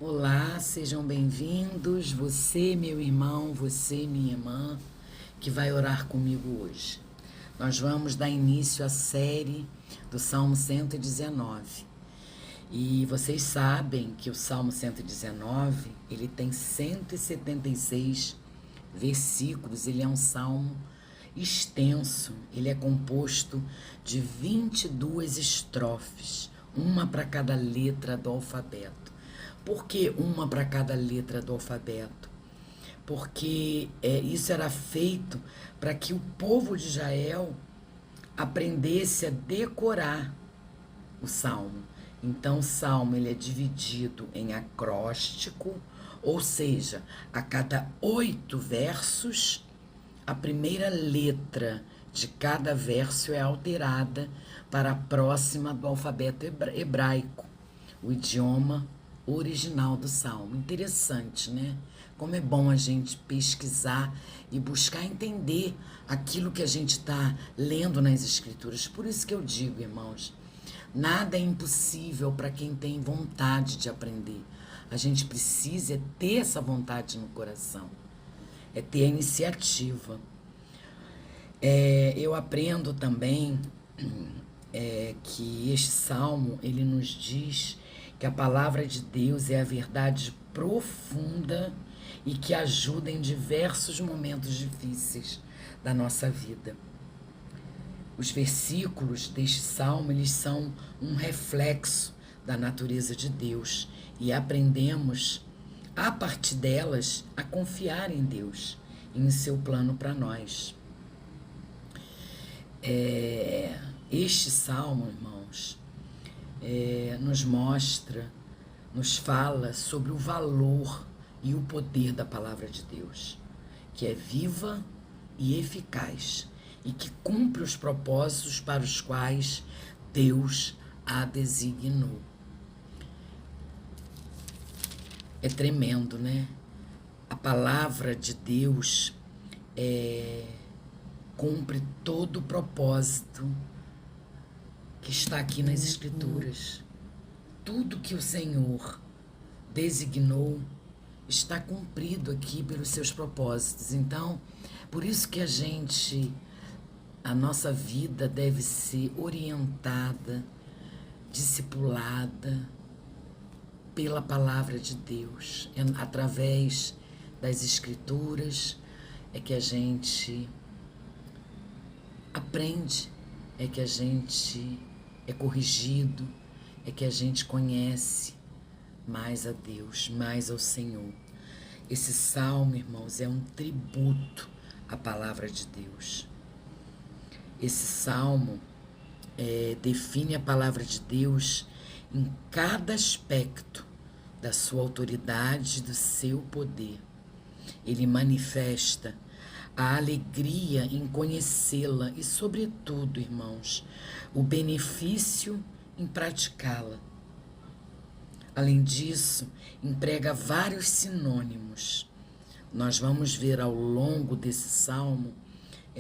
Olá, sejam bem-vindos, você, meu irmão, você, minha irmã, que vai orar comigo hoje. Nós vamos dar início à série do Salmo 119. E vocês sabem que o Salmo 119, ele tem 176 versículos, ele é um salmo extenso, ele é composto de 22 estrofes, uma para cada letra do alfabeto. Por que uma para cada letra do alfabeto? Porque isso era feito para que o povo de Israel aprendesse a decorar o salmo. Então, o salmo ele é dividido em acróstico, ou seja, a cada 8 versos, a primeira letra de cada verso é alterada para a próxima do alfabeto hebraico, o idioma original do salmo. Interessante, né? Como é bom a gente pesquisar e buscar entender aquilo que a gente está lendo nas escrituras. Por isso que eu digo, irmãos, nada é impossível para quem tem vontade de aprender. A gente precisa ter essa vontade no coração, é ter a iniciativa. Eu aprendo também que este salmo ele nos diz que a palavra de Deus é a verdade profunda e que ajuda em diversos momentos difíceis da nossa vida. Os versículos deste salmo, eles são um reflexo da natureza de Deus e aprendemos, a partir delas, a confiar em Deus e em seu plano para nós. Este salmo, irmãos, nos mostra, nos fala sobre o valor e o poder da palavra de Deus, que é viva e eficaz e que cumpre os propósitos para os quais Deus a designou. É tremendo, né? A palavra de Deus cumpre todo o propósito que está aqui nas Escrituras. Tudo que o Senhor designou está cumprido aqui pelos seus propósitos. Então, por isso que a nossa vida deve ser orientada, discipulada pela palavra de Deus. Através das Escrituras é que a gente aprende, é que a gente é corrigido, é que a gente conhece mais a Deus, mais ao Senhor. Esse salmo, irmãos, é um tributo à palavra de Deus. Esse salmo define a palavra de Deus em cada aspecto da sua autoridade, do seu poder. Ele manifesta a alegria em conhecê-la e, sobretudo, irmãos, o benefício em praticá-la. Além disso, emprega vários sinônimos. Nós vamos ver ao longo desse salmo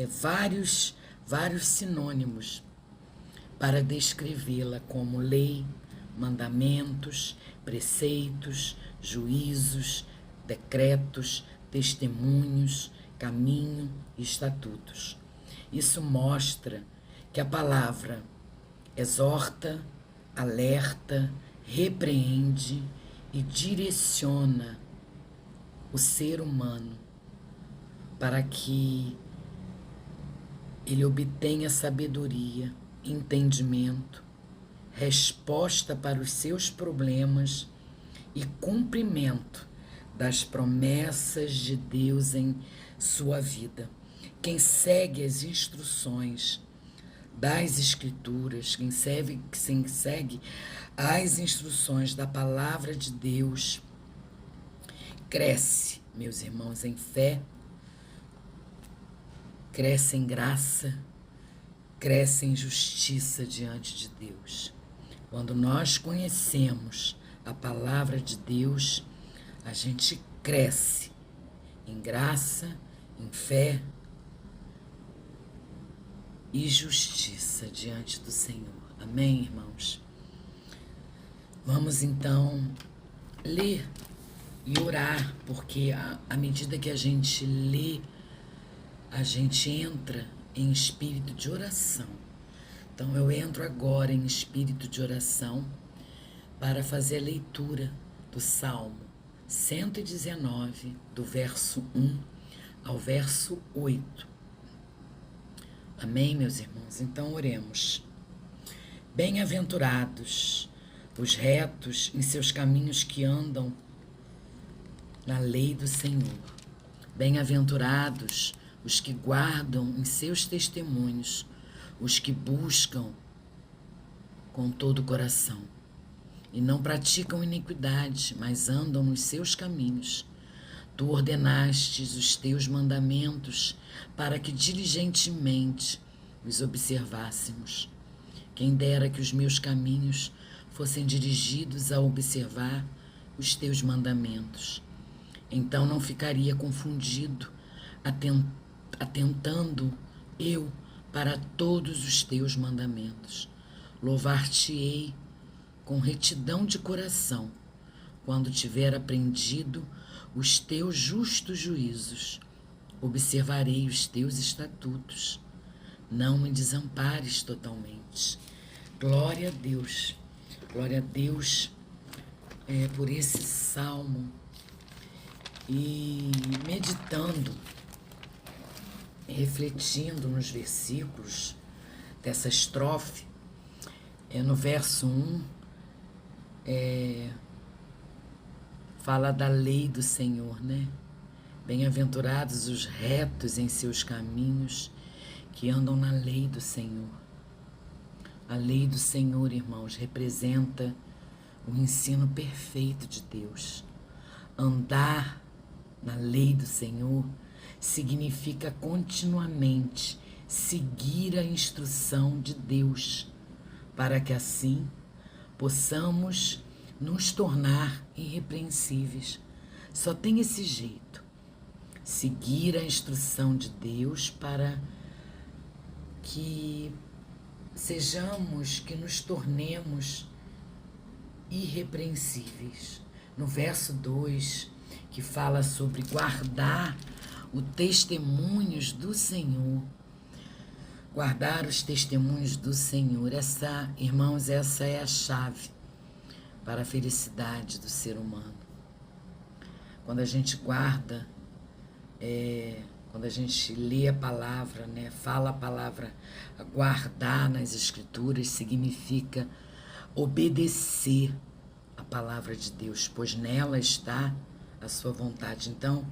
vários sinônimos para descrevê-la como lei, mandamentos, preceitos, juízos, decretos, testemunhos, caminho e estatutos. Isso mostra que a palavra exorta, alerta, repreende e direciona o ser humano para que ele obtenha sabedoria, entendimento, resposta para os seus problemas e cumprimento das promessas de Deus em sua vida. Quem segue as instruções das Escrituras, quem segue as instruções da palavra de Deus, cresce, meus irmãos, em fé, cresce em graça, cresce em justiça diante de Deus. Quando nós conhecemos a palavra de Deus, a gente cresce em graça, em fé e justiça diante do Senhor. Amém, irmãos? Vamos então ler e orar, porque à medida que a gente lê, a gente entra em espírito de oração. Então eu entro agora em espírito de oração para fazer a leitura do Salmo 119, do verso 1 ao verso 8. Amém, meus irmãos? Então oremos. Bem-aventurados os retos em seus caminhos que andam na lei do Senhor. Bem-aventurados os que guardam em seus testemunhos, os que buscam com todo o coração e não praticam iniquidade, mas andam nos seus caminhos. Tu ordenastes os teus mandamentos para que diligentemente os observássemos. Quem dera que os meus caminhos fossem dirigidos a observar os teus mandamentos. Então não ficaria confundido, atentando eu para todos os teus mandamentos. Louvar-te-ei com retidão de coração, quando tiver aprendido os teus justos juízos. Observarei os teus estatutos. Não me desampares totalmente. Glória a Deus por esse salmo. E meditando, refletindo nos versículos dessa estrofe, no verso 1, fala da lei do Senhor, né? Bem-aventurados os retos em seus caminhos, que andam na lei do Senhor. A lei do Senhor, irmãos, representa o ensino perfeito de Deus. Andar na lei do Senhor significa continuamente seguir a instrução de Deus, para que assim possamos nos tornar irrepreensíveis. Só tem esse jeito. Seguir a instrução de Deus para que que nos tornemos irrepreensíveis. No verso 2, que fala sobre guardar os testemunhos do Senhor. Guardar os testemunhos do Senhor. Irmãos, essa é a chave para a felicidade do ser humano. Quando a gente guarda, quando a gente lê a palavra, né, fala a palavra, guardar nas Escrituras significa obedecer a palavra de Deus, pois nela está a sua vontade. Então,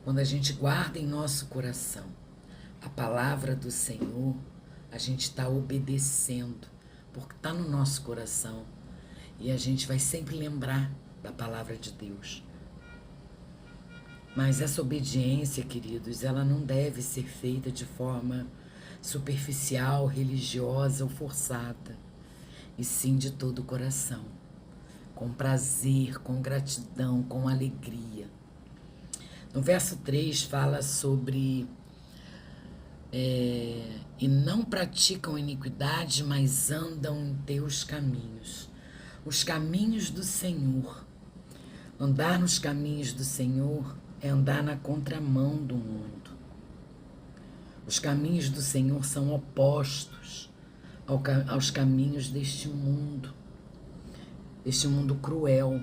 quando a gente guarda em nosso coração a palavra do Senhor, a gente está obedecendo, porque está no nosso coração. E a gente vai sempre lembrar da palavra de Deus. Mas essa obediência, queridos, ela não deve ser feita de forma superficial, religiosa ou forçada, e sim de todo o coração, com prazer, com gratidão, com alegria. No verso 3 fala sobre e não praticam iniquidade, mas andam em teus caminhos. Os caminhos do Senhor. Andar nos caminhos do Senhor é andar na contramão do mundo. Os caminhos do Senhor são opostos aos caminhos deste mundo cruel.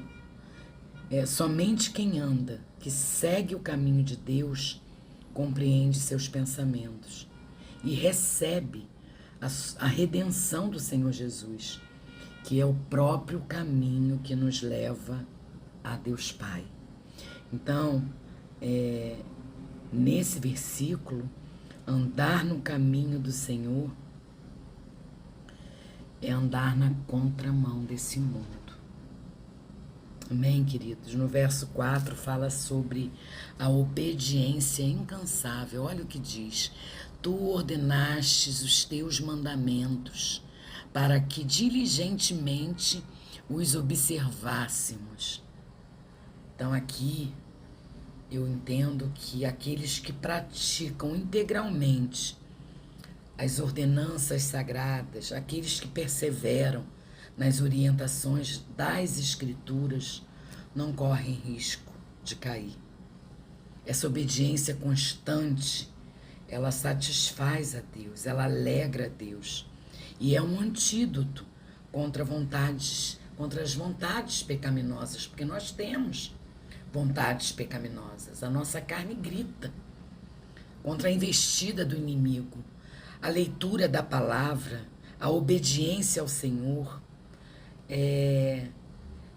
Somente quem anda, que segue o caminho de Deus, compreende seus pensamentos e recebe a redenção do Senhor Jesus, que é o próprio caminho que nos leva a Deus Pai. Então, nesse versículo, andar no caminho do Senhor é andar na contramão desse mundo. Amém, queridos? No verso 4 fala sobre a obediência incansável. Olha o que diz. Tu ordenastes os teus mandamentos para que diligentemente os observássemos. Então aqui eu entendo que aqueles que praticam integralmente as ordenanças sagradas, aqueles que perseveram nas orientações das Escrituras, não correm risco de cair. Essa obediência constante, ela satisfaz a Deus, ela alegra a Deus. E é um antídoto contra as vontades pecaminosas, porque nós temos vontades pecaminosas. A nossa carne grita contra a investida do inimigo. A leitura da palavra, a obediência ao Senhor,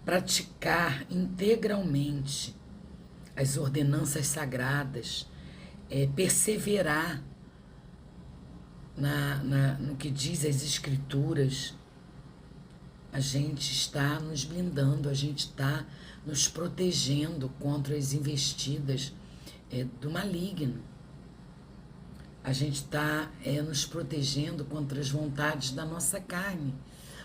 praticar integralmente as ordenanças sagradas, perseverar no que diz as Escrituras, a gente está nos blindando, a gente está nos protegendo contra as investidas do maligno. A gente está nos protegendo contra as vontades da nossa carne.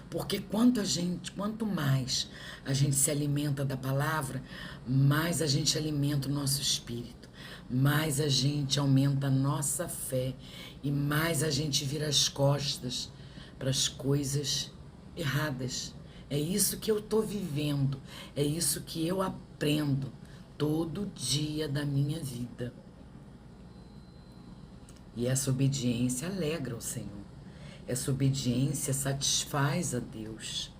Porque quanto mais a gente se alimenta da palavra, mais a gente alimenta o nosso espírito, mais a gente aumenta a nossa fé e mais a gente vira as costas para as coisas erradas. É isso que eu estou vivendo, é isso que eu aprendo todo dia da minha vida. E essa obediência alegra o Senhor. Essa obediência satisfaz a Deus.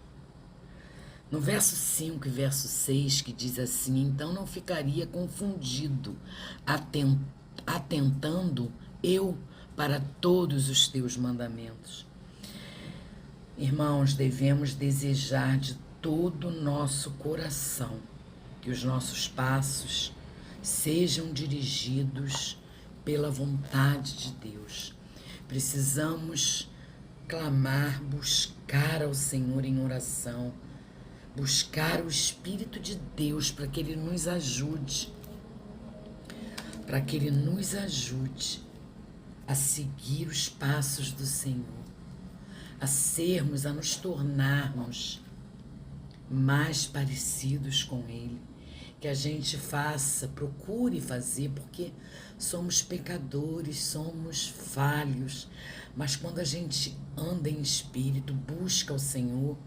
No verso 5 e verso 6, que diz assim: então não ficaria confundido, atentando eu para todos os teus mandamentos. Irmãos, devemos desejar de todo o nosso coração que os nossos passos sejam dirigidos pela vontade de Deus. Precisamos clamar, buscar ao Senhor em oração, buscar o Espírito de Deus para que Ele nos ajude, a seguir os passos do Senhor, a nos tornarmos mais parecidos com Ele, que a gente procure fazer, porque somos pecadores, somos falhos, mas quando a gente anda em espírito, busca o Senhor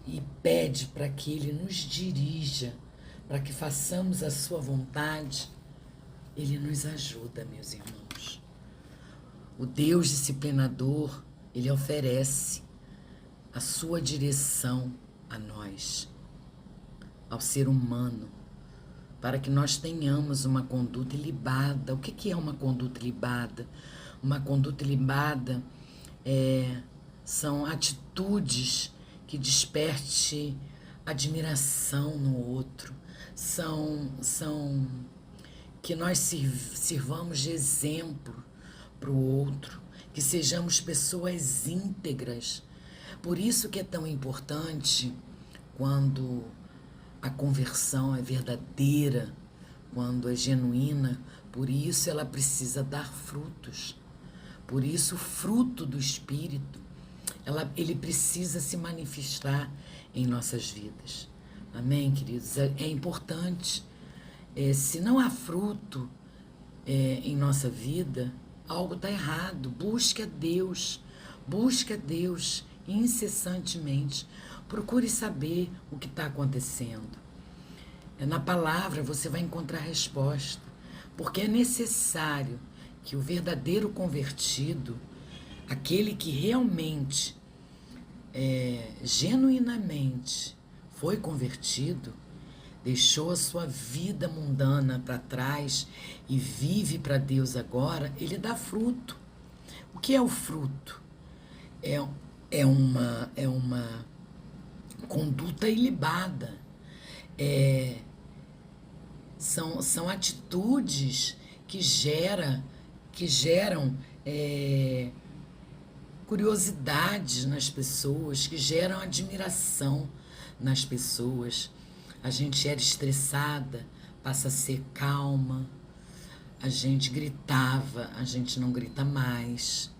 e pede para que Ele nos dirija, para que façamos a sua vontade, Ele nos ajuda, meus irmãos. O Deus disciplinador, Ele oferece a sua direção a nós, ao ser humano, para que nós tenhamos uma conduta ilibada. O que é uma conduta ilibada? Uma conduta ilibada são atitudes que desperte admiração no outro, são que nós sirvamos de exemplo para o outro, que sejamos pessoas íntegras. Por isso que é tão importante quando a conversão é verdadeira, quando é genuína, por isso ela precisa dar frutos. Por isso o fruto do Espírito, ele precisa se manifestar em nossas vidas. Amém, queridos? É importante. Se não há fruto em nossa vida, algo está errado. Busque a Deus incessantemente. Procure saber o que está acontecendo. Na palavra você vai encontrar resposta, porque é necessário que o verdadeiro convertido, aquele que realmente, genuinamente foi convertido, deixou a sua vida mundana para trás e vive para Deus agora, ele dá fruto. O que é o fruto? É uma conduta ilibada. São atitudes que geram curiosidades nas pessoas, que geram admiração nas pessoas. A gente era estressada, passa a ser calma. A gente gritava, a gente não grita mais.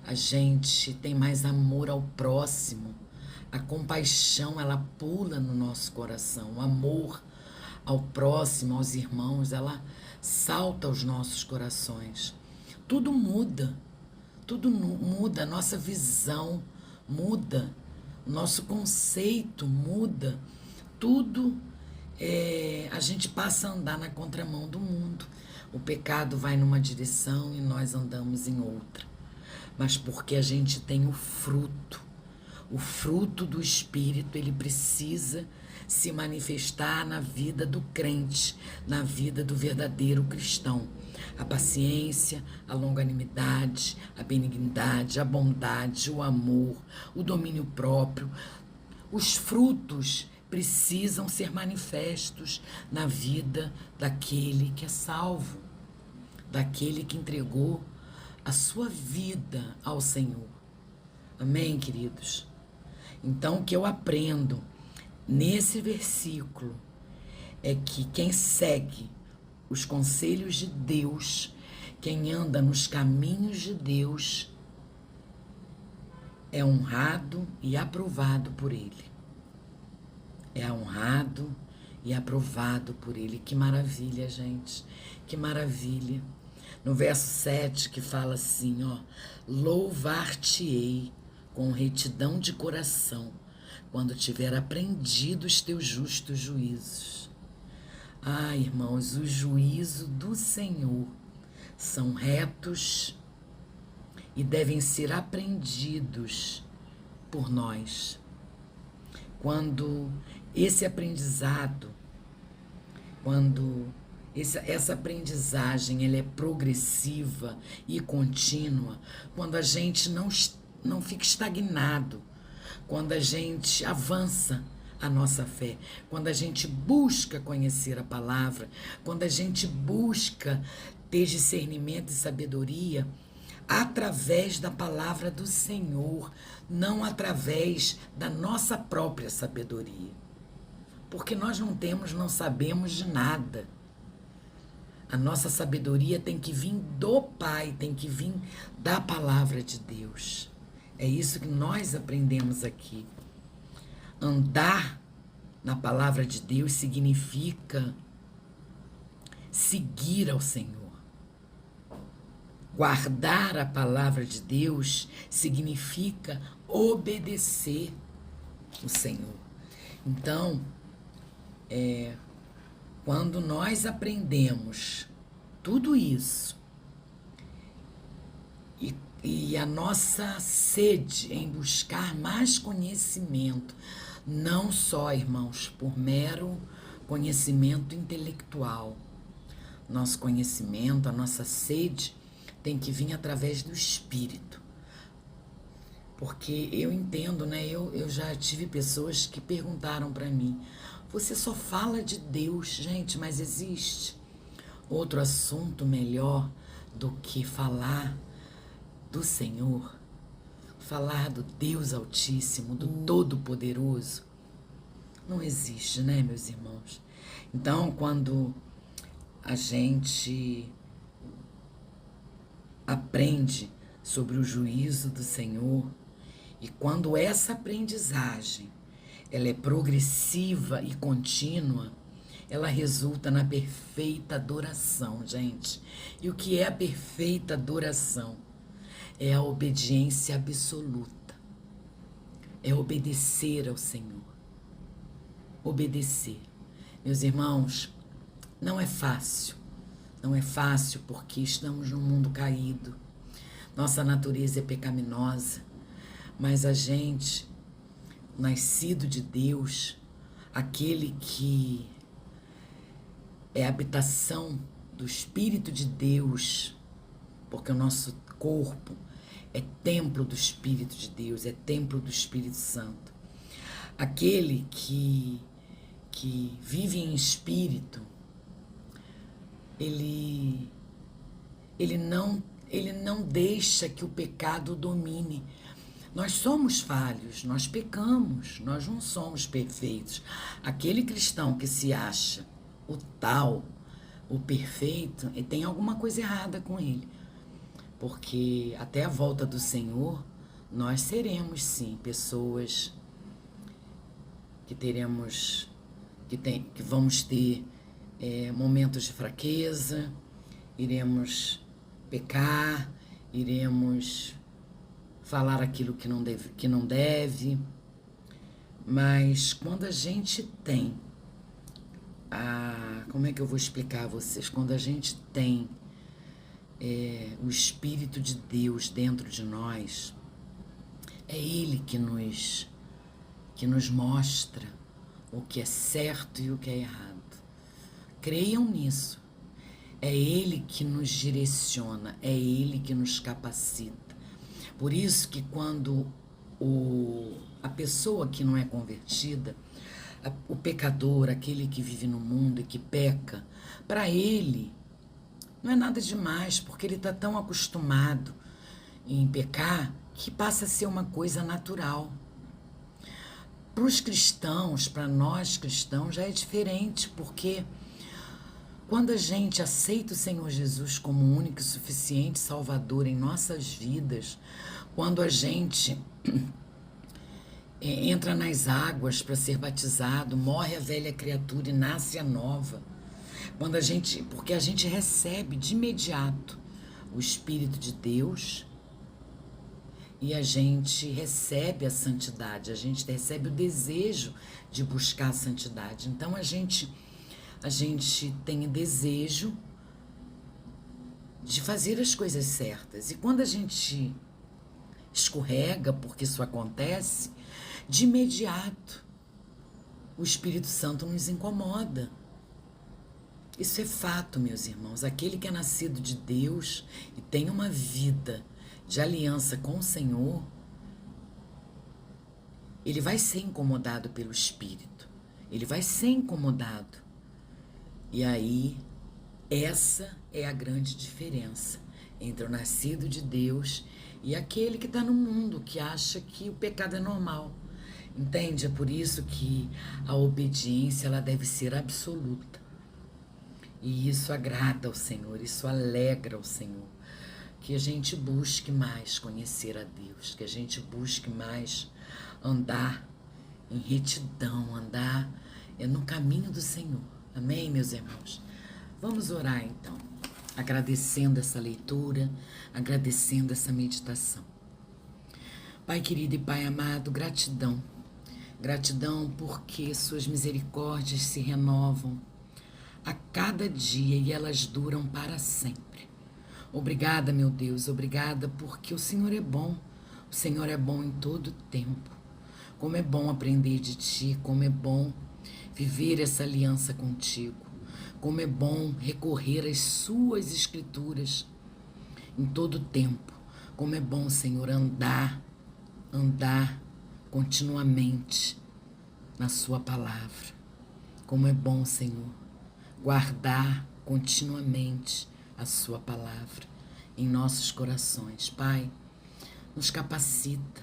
A gente tem mais amor ao próximo. A compaixão, ela pula no nosso coração. O amor ao próximo, aos irmãos, ela salta aos nossos corações. Tudo muda. Tudo muda. A nossa visão muda. O nosso conceito muda. tudo a gente passa a andar na contramão do mundo. O pecado vai numa direção e nós andamos em outra. Mas porque a gente tem o fruto do Espírito, ele precisa se manifestar na vida do crente, na vida do verdadeiro cristão. A paciência, a longanimidade, a benignidade, a bondade, o amor, o domínio próprio. Os frutos precisam ser manifestos na vida daquele que é salvo, daquele que entregou a sua vida ao Senhor. Amém, queridos? Então, o que eu aprendo nesse versículo é que quem segue os conselhos de Deus, quem anda nos caminhos de Deus, é honrado e aprovado por Ele. É honrado e aprovado por Ele. Que maravilha, gente. Que maravilha. No verso 7 que fala assim, ó: louvar-te-ei com retidão de coração, quando tiver aprendido os teus justos juízos. Ah, irmãos, os juízos do Senhor são retos e devem ser aprendidos por nós. Quando esse aprendizado, quando essa aprendizagem ela é progressiva e contínua, quando a gente não fica estagnado, quando a gente avança a nossa fé, quando a gente busca conhecer a palavra, quando a gente busca ter discernimento e sabedoria através da palavra do Senhor, não através da nossa própria sabedoria. Porque nós não sabemos de nada. A nossa sabedoria tem que vir do Pai, tem que vir da palavra de Deus. É isso que nós aprendemos aqui. Andar na palavra de Deus significa seguir ao Senhor. Guardar a palavra de Deus significa obedecer o Senhor. Então, quando nós aprendemos tudo isso e a nossa sede em buscar mais conhecimento, não só, irmãos, por mero conhecimento intelectual, nosso conhecimento, a nossa sede tem que vir através do Espírito. Porque eu entendo, né? Eu já tive pessoas que perguntaram para mim: você só fala de Deus, gente, mas existe outro assunto melhor do que falar do Senhor? Falar do Deus Altíssimo, do Todo-Poderoso? Não existe, né, meus irmãos? Então, quando a gente aprende sobre o juízo do Senhor, e quando essa aprendizagem ela é progressiva e contínua, ela resulta na perfeita adoração, gente. E o que é a perfeita adoração? É a obediência absoluta. É obedecer ao Senhor. Obedecer. Meus irmãos, não é fácil. Não é fácil porque estamos num mundo caído. Nossa natureza é pecaminosa. Mas a gente, nascido de Deus, aquele que é a habitação do Espírito de Deus, porque o nosso corpo é templo do Espírito de Deus, é templo do Espírito Santo. Aquele que vive em espírito, ele não deixa que o pecado o domine. Nós somos falhos, nós pecamos, nós não somos perfeitos. Aquele cristão que se acha o perfeito, tem alguma coisa errada com ele. Porque até a volta do Senhor, nós seremos sim pessoas que vamos ter momentos de fraqueza, iremos pecar, iremos falar aquilo que não deve, Mas quando a gente tem como é que eu vou explicar a vocês? Quando a gente tem o Espírito de Deus dentro de nós, é Ele que nos mostra o que é certo e o que é errado. Creiam nisso. É Ele que nos direciona, é Ele que nos capacita. Por isso que quando a pessoa que não é convertida, o pecador, aquele que vive no mundo e que peca, para ele não é nada demais, porque ele está tão acostumado em pecar que passa a ser uma coisa natural. Para os cristãos, para nós cristãos, já é diferente, porque quando a gente aceita o Senhor Jesus como o único e suficiente Salvador em nossas vidas, quando a gente entra nas águas para ser batizado, morre a velha criatura e nasce a nova, porque a gente recebe de imediato o Espírito de Deus e a gente recebe a santidade, a gente recebe o desejo de buscar a santidade. Então a gente tem desejo de fazer as coisas certas. E quando a gente escorrega, porque isso acontece, de imediato o Espírito Santo nos incomoda. Isso é fato, meus irmãos. Aquele que é nascido de Deus e tem uma vida de aliança com o Senhor, ele vai ser incomodado pelo Espírito. Ele vai ser incomodado. E aí, essa é a grande diferença entre o nascido de Deus e aquele que está no mundo, que acha que o pecado é normal. Entende? É por isso que a obediência ela deve ser absoluta. E isso agrada ao Senhor, isso alegra ao Senhor. Que a gente busque mais conhecer a Deus, que a gente busque mais andar em retidão, andar no caminho do Senhor. Amém, meus irmãos? Vamos orar então, agradecendo essa leitura, agradecendo essa meditação. Pai querido e Pai amado, gratidão. Gratidão porque suas misericórdias se renovam a cada dia e elas duram para sempre. Obrigada, meu Deus, obrigada porque o Senhor é bom. O Senhor é bom em todo tempo. Como é bom aprender de Ti, como é bom viver essa aliança contigo. Como é bom recorrer às Suas Escrituras em todo tempo. Como é bom, Senhor, andar continuamente na Sua palavra. Como é bom, Senhor, guardar continuamente a Sua palavra em nossos corações. Pai, nos capacita,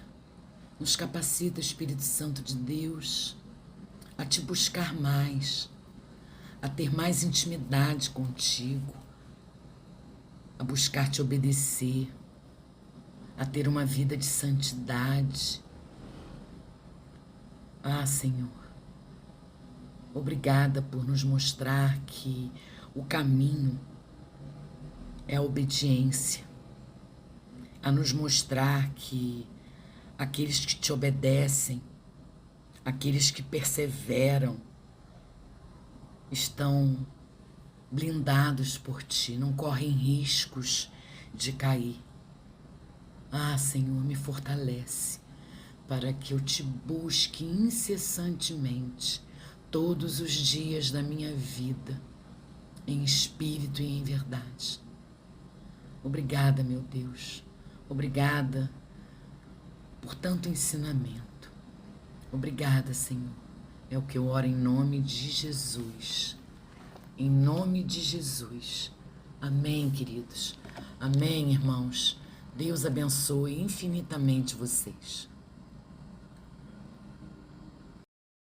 Espírito Santo de Deus, a Te buscar mais, a ter mais intimidade contigo, a buscar Te obedecer, a ter uma vida de santidade. Ah, Senhor, obrigada por nos mostrar que o caminho é a obediência, a nos mostrar que aqueles que Te obedecem, aqueles que perseveram, estão blindados por Ti, não correm riscos de cair. Ah, Senhor, me fortalece para que eu Te busque incessantemente todos os dias da minha vida, em espírito e em verdade. Obrigada, meu Deus. Obrigada por tanto ensinamento. Obrigada, Senhor. É o que eu oro em nome de Jesus. Em nome de Jesus. Amém, queridos. Amém, irmãos. Deus abençoe infinitamente vocês.